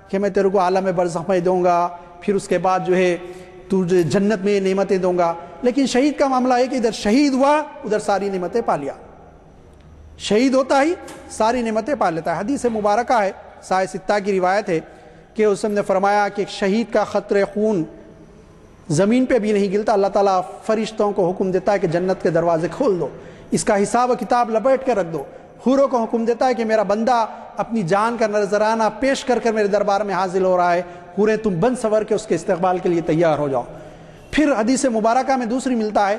کہ میں تیرے کو عالم برزخ میں دوں گا، پھر اس کے بعد جو ہے تجھے جنت میں نعمتیں دوں گا، لیکن شہید کا معاملہ ہے کہ ادھر شہید ہوا ادھر ساری نعمتیں پا لیا، شہید ہوتا ہی ساری نعمتیں پا لیتا ہے۔ حدیث مبارکہ ہے، سائے ستہ کی روایت ہے کہ اس نے فرمایا کہ شہید کا قطرہ خون زمین پہ بھی نہیں گرتا، اللہ تعالیٰ فرشتوں کو حکم دیتا ہے کہ جنت کے دروازے کھول دو، اس کا حساب و کتاب لپیٹ کے رکھ دو۔ حوروں کو حکم دیتا ہے کہ میرا بندہ اپنی جان کا نذرانہ پیش کر کر میرے دربار میں حاضر ہو رہا ہے، حوریں تم بند سور کے اس کے استقبال کے لیے تیار ہو جاؤ۔ پھر حدیث مبارکہ میں دوسری ملتا ہے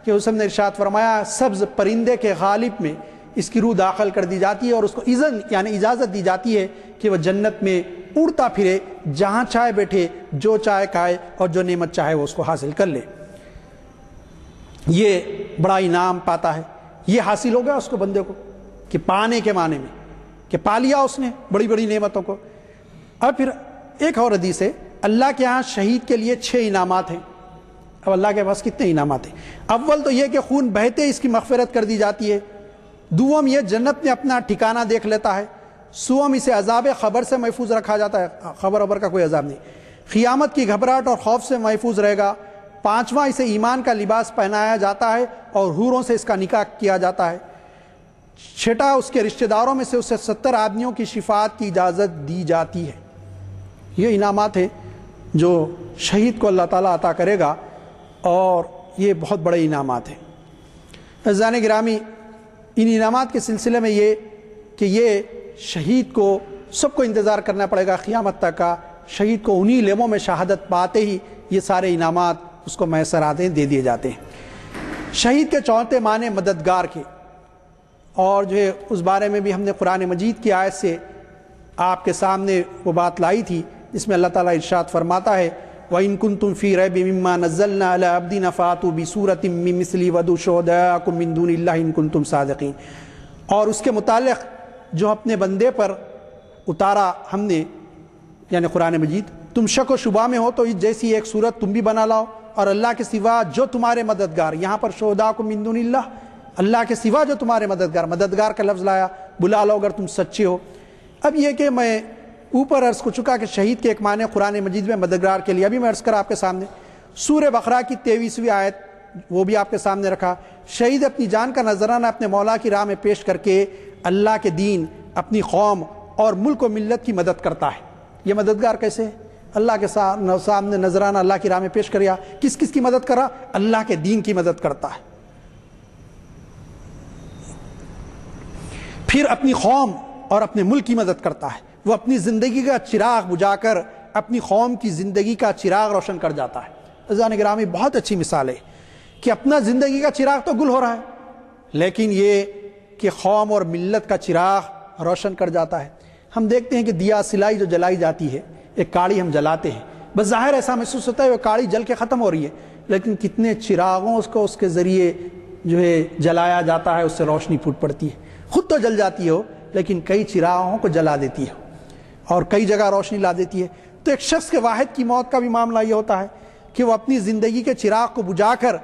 کہ اس نے ارشاد فرمایا سبز پرندے کے غالب میں اس کی روح داخل کر دی جاتی ہے اور اس کو اذن یعنی اجازت دی جاتی ہے کہ وہ جنت میں اڑتا پھرے، جہاں چاہے بیٹھے، جو چاہے کھائے اور جو نعمت چاہے وہ اس کو حاصل کر لے۔ یہ بڑا انعام پاتا ہے، یہ حاصل ہو گیا اس کو بندے کو کہ پانے کے معنی میں کہ پا لیا اس نے بڑی بڑی نعمتوں کو۔ اور پھر ایک اور حدیث ہے، اللہ کے ہاں شہید کے لیے 6 انعامات ہیں۔ اب اللہ کے پاس کتنے انعامات ہیں؟ اول تو یہ کہ خون بہتے اس کی مغفرت کر دی جاتی ہے، دوم یہ جنت میں اپنا ٹھکانہ دیکھ لیتا ہے، سوم اسے عذاب خبر سے محفوظ رکھا جاتا ہے، خبر ابر کا کوئی عذاب نہیں، قیامت کی گھبراہٹ اور خوف سے محفوظ رہے گا، پانچواں اسے ایمان کا لباس پہنایا جاتا ہے اور حوروں سے اس کا نکاح کیا جاتا ہے، چھٹا اس کے رشتہ داروں میں سے اسے 70 آدمیوں کی شفاعت کی اجازت دی جاتی ہے۔ یہ انعامات ہیں جو شہید کو اللہ تعالیٰ عطا کرے گا، اور یہ بہت بڑے انعامات ہیں۔ عزیزان گرامی، ان انعامات کے سلسلے میں یہ کہ یہ شہید کو سب کو انتظار کرنا پڑے گا قیامت تک کا، شہید کو انہی لمحوں میں شہادت پاتے ہی یہ سارے انعامات اس کو میسر آتے ہیں، دے دیے جاتے ہیں۔ شہید کے چوتھے معنی مددگار کے، اور جو ہے اس بارے میں بھی ہم نے قرآن مجید کی آیت سے آپ کے سامنے وہ بات لائی تھی، جس میں اللہ تعالیٰ ارشاد فرماتا ہے وَإِن كُنتُمْ فِي رَيْبٍ مِّمَّا نَزَّلْنَا عَلَىٰ عَبْدِنَا فَأْتُوا بِسُورَةٍ مِّن مِّثْلِهِ وَادْعُوا شُهَدَاءَكُم مِّن دُونِ اللَّهِ إِن كُنتُمْ صَادِقِينَ۔ اور اس کے متعلق جو اپنے بندے پر اتارا ہم نے یعنی قرآن مجید، تم شک و شبہ میں ہو تو جیسی ایک صورت تم بھی بنا لاؤ، اور اللہ کے سوا جو تمہارے مددگار، یہاں پر شہداءکم من دون اللہ، اللہ کے سوا جو تمہارے مددگار، مددگار کا لفظ لایا، بلا لو اگر تم سچے ہو۔ اب یہ کہ میں اوپر عرض کو چکا کہ شہید کے ایک معنی قرآن مجید میں مددگار کے لیے، ابھی میں عرض کرا آپ کے سامنے سورہ بقرہ کی 23ویں آیت، وہ بھی آپ کے سامنے رکھا۔ شہید اپنی جان کا نذرانہ اپنے مولا کی راہ میں پیش کر کے اللہ کے دین، اپنی قوم اور ملک و ملت کی مدد کرتا ہے۔ یہ مددگار کیسے ہے؟ اللہ کے سامنے نذرانہ اللہ کی راہ میں پیش کریا، کس کس کی مدد کرا؟ اللہ کے دین کی مدد کرتا ہے۔ پھر اپنی قوم اور اپنے ملک کی مدد کرتا ہے، وہ اپنی زندگی کا چراغ بجھا کر اپنی قوم کی زندگی کا چراغ روشن کر جاتا ہے۔ عزیزان گرامی، بہت اچھی مثال ہے کہ اپنا زندگی کا چراغ تو گل ہو رہا ہے، لیکن یہ کہ قوم اور ملت کا چراغ روشن کر جاتا ہے۔ ہم دیکھتے ہیں کہ دیا سلائی جو جلائی جاتی ہے، ایک کاڑی ہم جلاتے ہیں، بظاہر ایسا محسوس ہوتا ہے وہ کاڑی جل کے ختم ہو رہی ہے، لیکن کتنے چراغوں کو اس کے ذریعے جو ہے جلایا جاتا ہے، اس سے روشنی پھوٹ پڑتی ہے، خود تو جل جاتی ہو لیکن کئی چراغوں کو جلا دیتی ہے اور کئی جگہ روشنی لا دیتی ہے۔ تو ایک شخص کے واحد کی موت کا بھی معاملہ یہ ہوتا ہے کہ وہ اپنی زندگی کے چراغ کو بجھا کر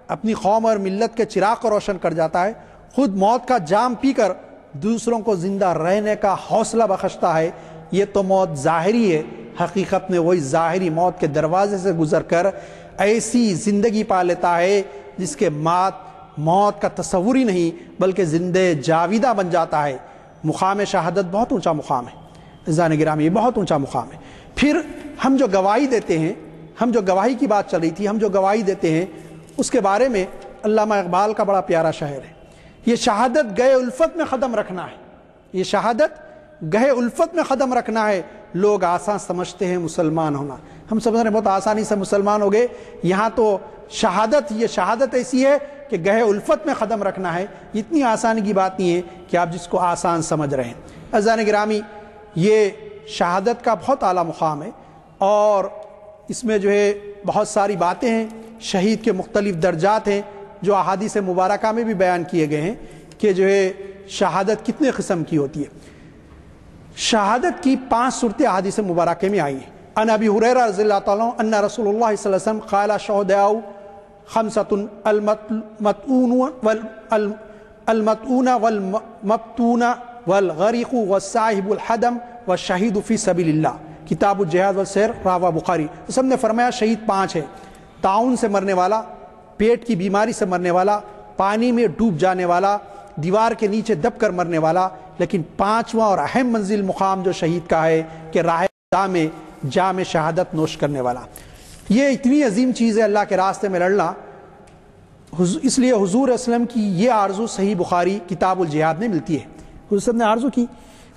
اپنی قوم اور ملت کے چراغ کو روشن کر جاتا ہے، خود موت کا جام پی کر دوسروں کو زندہ رہنے کا حوصلہ بخشتا ہے۔ یہ تو موت ظاہری ہے، حقیقت میں وہی ظاہری موت کے دروازے سے گزر کر ایسی زندگی پا لیتا ہے جس کے موت کا تصور ہی نہیں بلکہ زندہ جاویدہ بن جاتا ہے۔ مقام شہادت بہت اونچا مقام ہے عزیزان گرامی، یہ بہت اونچا مقام ہے۔ پھر ہم جو گواہی دیتے ہیں، ہم جو گواہی کی بات چل رہی تھی، ہم جو گواہی دیتے ہیں اس کے بارے میں علامہ اقبال کا بڑا پیارا شعر ہے، یہ شہادت گئے الفت میں قدم رکھنا ہے۔ یہ شہادت گہے الفت میں قدم رکھنا ہے۔ لوگ آسان سمجھتے ہیں مسلمان ہونا، ہم سمجھ رہے ہیں بہت آسانی سے مسلمان ہو گئے، یہاں تو شہادت، یہ شہادت ایسی ہے کہ گہے الفت میں قدم رکھنا ہے، اتنی آسانی کی بات نہیں ہے کہ آپ جس کو آسان سمجھ رہے ہیں۔ عزیزان گرامی، یہ شہادت کا بہت اعلیٰ مقام ہے، اور اس میں جو ہے بہت ساری باتیں ہیں، شہید کے مختلف درجات ہیں جو احادیث مبارکہ میں بھی بیان کیے گئے ہیں کہ جو ہے شہادت کتنے قسم کی ہوتی ہے۔ شہادت کی 5 صورتیں احادیث مبارکہ میں آئی ہیں۔ عن ابی ہریرہ رضی اللہ تعالیٰ عنہ ان رسول اللہ صلی اللہ علیہ وسلم قال شہداء خمسۃ المطعون والمبتون والغریق والصاحب الحدم والشہید فی سبیل اللہ، کتاب الجہاد والسیر، راوہ بخاری۔ اس نے فرمایا شہید 5 ہے، طاعون سے مرنے والا، پیٹ کی بیماری سے مرنے والا، پانی میں ڈوب جانے والا، دیوار کے نیچے دب کر مرنے والا، لیکن 5واں اور اہم منزل مقام جو شہید کا ہے کہ راہ خدا میں جام شہادت نوش کرنے والا۔ یہ اتنی عظیم چیز ہے اللہ کے راستے میں لڑنا، اس لیے حضور اسلم کی یہ آرزو صحیح بخاری کتاب الجہاد میں ملتی ہے۔ حضور نے آرزو کی،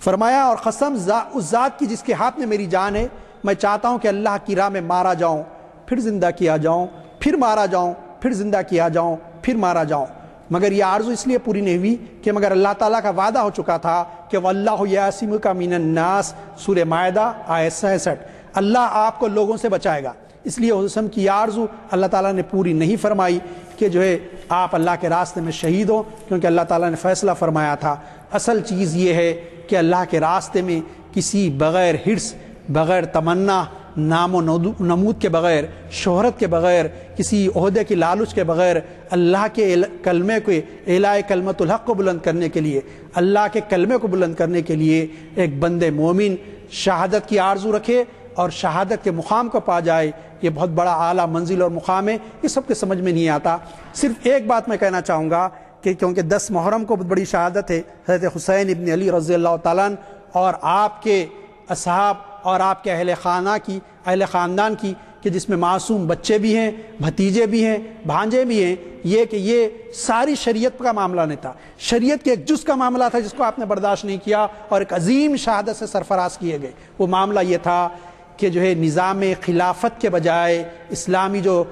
فرمایا اور قسم اس ذات کی جس کے ہاتھ میں میری جان ہے، میں چاہتا ہوں کہ اللہ کی راہ میں مارا جاؤں، پھر زندہ کیا جاؤں، پھر مارا جاؤں، پھر زندہ کیا جاؤں، پھر مارا جاؤں۔ مگر یہ آرزو اس لیے پوری نہیں ہوئی کہ مگر اللہ تعالیٰ کا وعدہ ہو چکا تھا کہ وَاللَّهُ يَعْصِمُكَ مِنَ النَّاسِ، سورہ مائدہ آیت 66، اللہ آپ کو لوگوں سے بچائے گا۔ اس لیے حضور کی آرزو اللہ تعالیٰ نے پوری نہیں فرمائی کہ جو ہے آپ اللہ کے راستے میں شہید ہو، کیونکہ اللہ تعالیٰ نے فیصلہ فرمایا تھا۔ اصل چیز یہ ہے کہ اللہ کے راستے میں کسی بغیر حرص، بغیر تمنا، نام و نمود کے بغیر، شہرت کے بغیر، کسی عہدے کی لالچ کے بغیر اللہ کے کلمے کو، اعلاء کلمت الحق کو بلند کرنے کے لیے، اللہ کے کلمے کو بلند کرنے کے لیے ایک بندے مومن شہادت کی آرزو رکھے اور شہادت کے مقام کو پا جائے، یہ بہت بڑا اعلیٰ منزل اور مقام ہے۔ یہ سب کے سمجھ میں نہیں آتا۔ صرف ایک بات میں کہنا چاہوں گا کہ کیونکہ 10 محرم کو بہت بڑی شہادت ہے، حضرت حسین ابن علی رضی اللہ تعالیٰ عنہ اور آپ کے اصحاب اور آپ کے اہل خاندان کی کہ جس میں معصوم بچے بھی ہیں، بھتیجے بھی ہیں، بھانجے بھی ہیں، یہ کہ یہ ساری شریعت کا معاملہ نہیں تھا، شریعت کے ایک جز کا معاملہ تھا جس کو آپ نے برداشت نہیں کیا اور ایک عظیم شہادت سے سرفراز کیے گئے۔ وہ معاملہ یہ تھا کہ جو ہے نظام خلافت کے بجائے اسلامی جو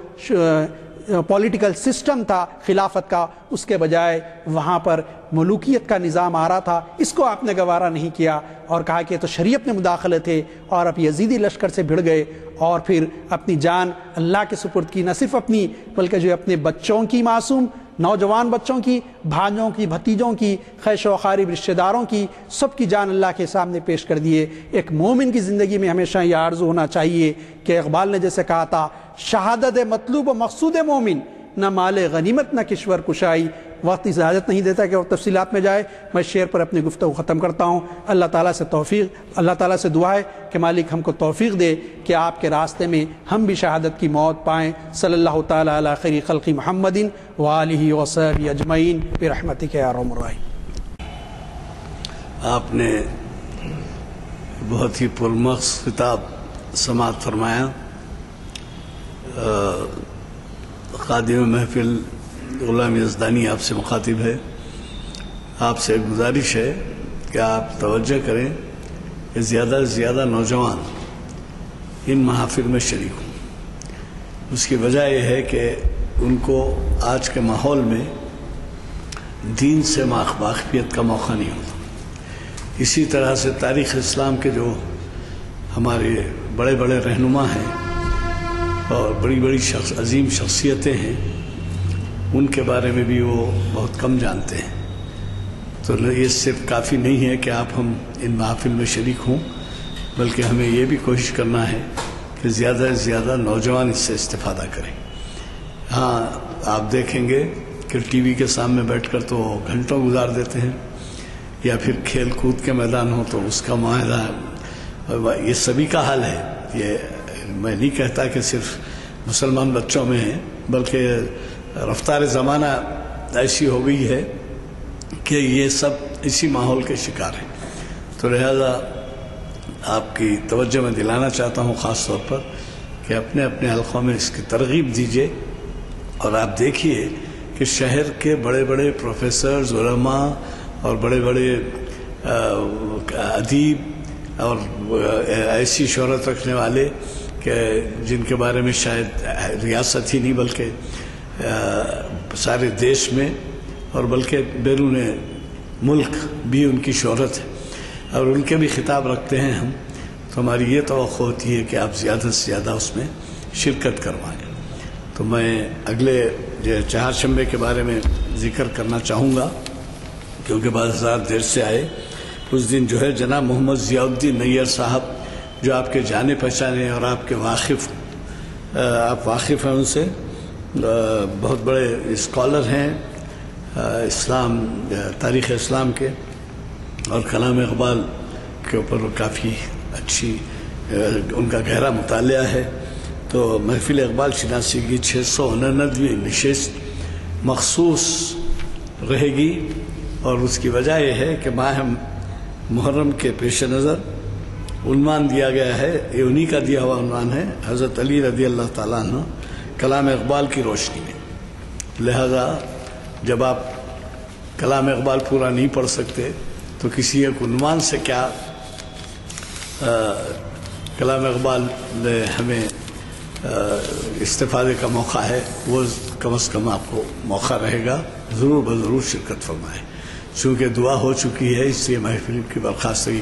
پولیٹیکل سسٹم تھا خلافت کا، اس کے بجائے وہاں پر ملوکیت کا نظام آ رہا تھا۔ اس کو آپ نے گوارا نہیں کیا اور کہا کہ تو شریعت میں مداخلت ہے، اور آپ یزیدی لشکر سے بھڑ گئے اور پھر اپنی جان اللہ کے سپرد کی، نہ صرف اپنی بلکہ جو اپنے بچوں کی، معصوم نوجوان بچوں کی، بھانجوں کی، بھتیجوں کی، خیش و اقارب رشتہ داروں کی، سب کی جان اللہ کے سامنے پیش کر دیے۔ ایک مومن کی زندگی میں ہمیشہ یہ آرزو ہونا چاہیے کہ اقبال نے جیسے کہا تھا، شہادت مطلوب و مقصود مومن، نہ مال غنیمت نہ کشور کشائی۔ وقت اجازت نہیں دیتا کہ وہ تفصیلات میں جائے، میں شعر پر اپنی گفتگو ختم کرتا ہوں۔ اللہ تعالیٰ سے دعا ہے کہ مالک ہم کو توفیق دے کہ آپ کے راستے میں ہم بھی شہادت کی موت پائیں۔ صلی اللہ تعالیٰ علی خیر خلق محمد وآلہ وصحبہ اجمعین برحمتک یا ارحم الراحمین۔ آپ نے بہت ہی پرمغز خطاب سماعت فرمایا۔ خادم محفل غلام یزدانی آپ سے مخاطب ہے، آپ سے گزارش ہے کہ آپ توجہ کریں کہ زیادہ سے زیادہ نوجوان ان محافل میں شریک ہوں۔ اس کی وجہ یہ ہے کہ ان کو آج کے ماحول میں دین سے واقفیت کا موقع نہیں ہوتا۔ اسی طرح سے تاریخ اسلام کے جو ہمارے بڑے بڑے رہنما ہیں اور بڑی بڑی عظیم شخصیتیں ہیں، ان کے بارے میں بھی وہ بہت کم جانتے ہیں۔ تو یہ صرف کافی نہیں ہے کہ ہم ان محافل میں شریک ہوں، بلکہ ہمیں یہ بھی کوشش کرنا ہے کہ زیادہ سے زیادہ نوجوان اس سے استفادہ کریں۔ ہاں، آپ دیکھیں گے کہ ٹی وی کے سامنے بیٹھ کر تو گھنٹوں گزار دیتے ہیں، یا پھر کھیل کود کے میدان ہو تو اس کا معاہدہ، یہ سبھی کا حال ہے۔ یہ میں نہیں کہتا کہ صرف مسلمان بچوں میں ہے، بلکہ رفتار زمانہ ایسی ہو گئی ہے کہ یہ سب اسی ماحول کے شکار ہیں۔ تو لہذا آپ کی توجہ میں دلانا چاہتا ہوں خاص طور پر کہ اپنے اپنے حلقوں میں اس کی ترغیب دیجیے، اور آپ دیکھیے کہ شہر کے بڑے بڑے پروفیسرز، علماء اور بڑے بڑے ادیب اور ایسی شہرت رکھنے والے کہ جن کے بارے میں شاید ریاست ہی نہیں بلکہ سارے دیش میں اور بلکہ بیرون ملک بھی ان کی شہرت ہے، اور ان کے بھی خطاب رکھتے ہیں ہم، تو ہماری یہ توقع ہوتی ہے کہ آپ زیادہ سے زیادہ اس میں شرکت کروائیں۔ تو میں اگلے چہارشنبے کے بارے میں ذکر کرنا چاہوں گا، کیونکہ بعض حضرات دیر سے آئے۔ اس دن جو ہے جناب محمد ضیاء الدین نیّر صاحب، جو آپ کے جانے پہچانے اور آپ کے آپ واقف ہیں ان سے، بہت بڑے اسکالر ہیں اسلام، تاریخ اسلام کے، اور کلام اقبال کے اوپر کافی اچھی ان کا گہرا مطالعہ ہے۔ تو محفل اقبال شناسی کی 699ویں نشست مخصوص رہے گی، اور اس کی وجہ یہ ہے کہ ماہ محرم کے پیش نظر عنوان دیا گیا ہے، یہ انہی کا دیا ہوا عنوان ہے، حضرت علی رضی اللہ تعالیٰ عنہ کلام اقبال کی روشنی میں۔ لہذا جب آپ کلام اقبال پورا نہیں پڑھ سکتے تو کسی ایک عنوان سے کیا کلام اقبال ہمیں استفادے کا موقع ہے، وہ کم از کم آپ کو موقع رہے گا، ضرور بضرور شرکت فرمائیں۔ چونکہ دعا ہو چکی ہے، اس لیے محفل کی برخاستگی